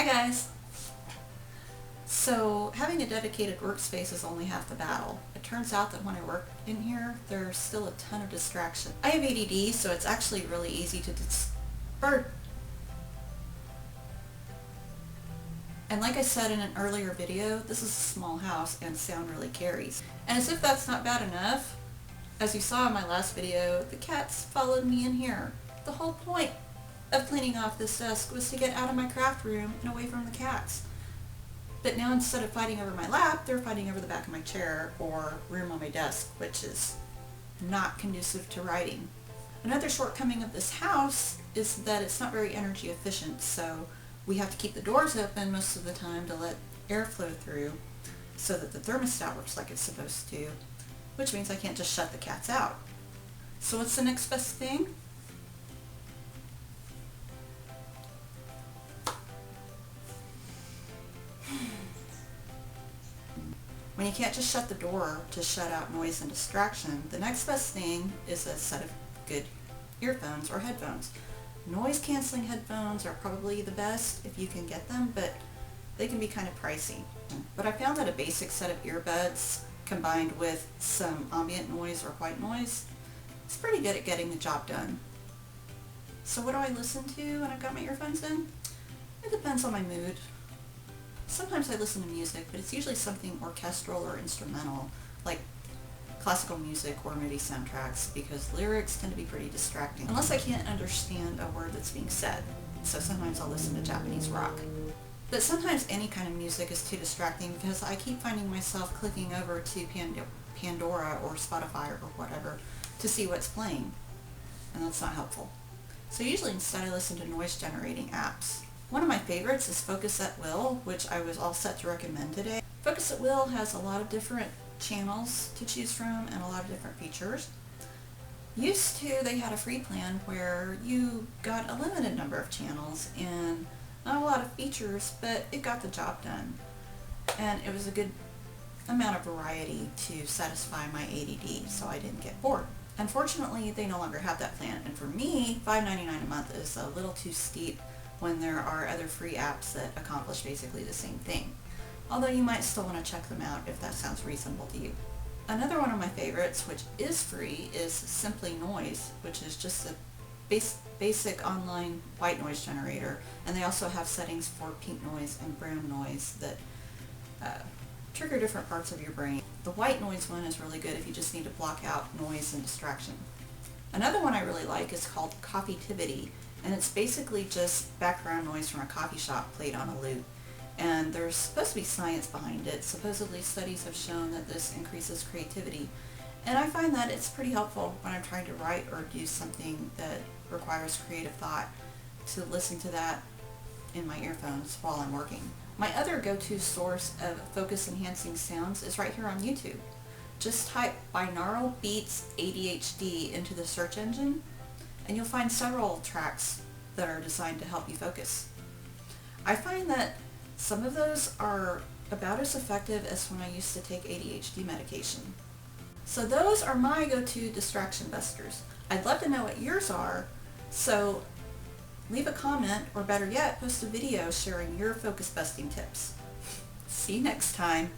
guys! So having a dedicated workspace is only half the battle. It turns out that when I work in here, there's still a ton of distraction. I have ADD, so it's actually really easy to And like I said in an earlier video, this is a small house and sound really carries. And as if that's not bad enough, as you saw in my last video, the cats followed me in here. The whole point of cleaning off this desk was to get out of my craft room and away from the cats. But now instead of fighting over my lap, they're fighting over the back of my chair or room on my desk, which is not conducive to writing. Another shortcoming of this house is that it's not very energy efficient, so we have to keep the doors open most of the time to let airflow through so that the thermostat works like it's supposed to, which means I can't just shut the cats out. So what's the next best thing? When you can't just shut the door to shut out noise and distraction, the next best thing is a set of good earphones or headphones. Noise canceling headphones are probably the best if you can get them, but they can be kind of pricey. But I found that a basic set of earbuds combined with some ambient noise or white noise is pretty good at getting the job done. So what do I listen to when I've got my earphones in? It depends on my mood. Sometimes I listen to music, but it's usually something orchestral or instrumental, like classical music or movie soundtracks, because lyrics tend to be pretty distracting, unless I can't understand a word that's being said. So sometimes I'll listen to Japanese rock. But sometimes any kind of music is too distracting because I keep finding myself clicking over to Pandora or Spotify or whatever to see what's playing, and that's not helpful. So usually instead I listen to noise generating apps. One of my favorites is Focus at Will, which I was all set to recommend today. Focus at Will has a lot of different channels to choose from and a lot of different features. Used to, they had a free plan where you got a limited number of channels and not a lot of features, but it got the job done. And it was a good amount of variety to satisfy my ADD, so I didn't get bored. Unfortunately, they no longer have that plan, and for me, $5.99 a month is a little too steep when there are other free apps that accomplish basically the same thing. Although you might still want to check them out if that sounds reasonable to you. Another one of my favorites, which is free, is Simply Noise, which is just a basic online white noise generator, and they also have settings for pink noise and brown noise that trigger different parts of your brain. The white noise one is really good if you just need to block out noise and distraction. Another one I really like is called Coffeetivity, and it's basically just background noise from a coffee shop played on a loop. And there's supposed to be science behind it. Supposedly studies have shown that this increases creativity. And I find that it's pretty helpful when I'm trying to write or do something that requires creative thought to listen to that in my earphones while I'm working. My other go-to source of focus-enhancing sounds is right here on YouTube. Just type binaural beats ADHD into the search engine, and you'll find several tracks that are designed to help you focus. I find that some of those are about as effective as when I used to take ADHD medication. So those are my go-to distraction busters. I'd love to know what yours are, so leave a comment, or better yet, post a video sharing your focus busting tips. See you next time.